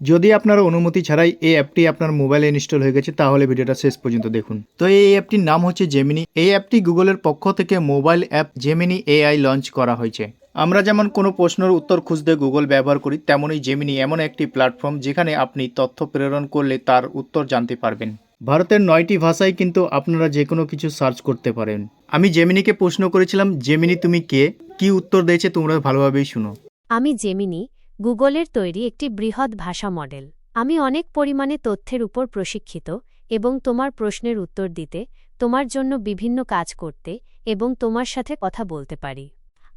যদি আপনার অনুমতি ছাড়াই এই অ্যাপটি আপনার মোবাইলে ইনস্টল হয়ে গেছে তাহলে ভিডিওটা শেষ পর্যন্ত দেখুন। তো এই অ্যাপটির নাম হচ্ছে জেমিনি। এই অ্যাপটি গুগলের পক্ষ থেকে mobile app Gemini AI launch করা হয়েছে। আমরা যেমন কোনো প্রশ্নের উত্তর খুঁজতে গুগল ব্যবহার করি, তেমনই জেমিনি এমন একটি প্ল্যাটফর্ম যেখানে আপনি তথ্য প্রেরণ করলে তার উত্তর জানতে পারবেন। ভারতের 9টি ভাষায় কিন্তু আপনারা যে কোনো কিছু সার্চ করতে পারেন। আমি জেমিনিকে প্রশ্ন করেছিলাম, জেমিনি তুমি কে? কি উত্তর দিয়েছে তোমরা ভালোভাবেই শুনো। আমি জেমিনি, গুগলের তৈরি একটি বৃহৎ ভাষা মডেল। আমি অনেক পরিমাণে তথ্যের উপর প্রশিক্ষিত এবং তোমার প্রশ্নের উত্তর দিতে, তোমার জন্য বিভিন্ন কাজ করতে এবং তোমার সাথে কথা বলতে পারি।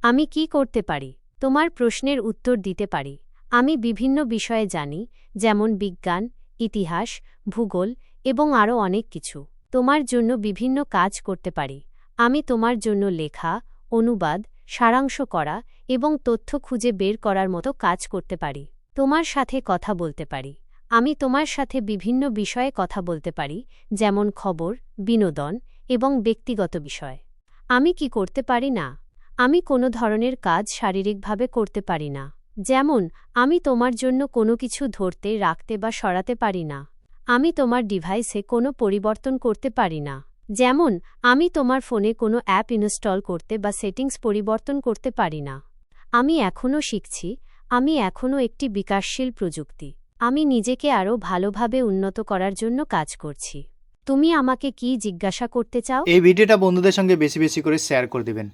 আমি কি করতে পারি? তোমার প্রশ্নের উত্তর দিতে পারি। আমি বিভিন্ন বিষয়ে জানি, যেমন বিজ্ঞান, ইতিহাস, ভূগোল এবং আরও অনেক কিছু। তোমার জন্য বিভিন্ন কাজ করতে পারি। আমি তোমার জন্য লেখা, অনুবাদ, সারাংশ করা এবং তথ্য খুঁজে বের করার মতো কাজ করতে পারি। তোমার সাথে কথা বলতে পারি। আমি তোমার সাথে বিভিন্ন বিষয়ে কথা বলতে পারি, যেমন খবর, বিনোদন এবং ব্যক্তিগত বিষয়। আমি কি করতে পারি না? আমি কোনো ধরনের কাজ শারীরিকভাবে করতে পারি না। যেমন, আমি তোমার জন্য কোনো কিছু ধরতে, রাখতে বা সরাতে পারি না। আমি তোমার ডিভাইসে কোনো পরিবর্তন করতে পারি না। যেমন, আমি তোমার ফোনে কোনো অ্যাপ ইনস্টল করতে বা সেটিংস পরিবর্তন করতে পারি না। আমি এখনও শিখছি। আমি এখনও একটি বিকাশশীল প্রযুক্তি। আমি নিজেকে আরও ভালোভাবে উন্নত করার জন্য কাজ করছি। তুমি আমাকে কি জিজ্ঞাসা করতে চাও? এই ভিডিওটা বন্ধুদের সঙ্গে বেশি বেশি করে শেয়ার করে দিবেন।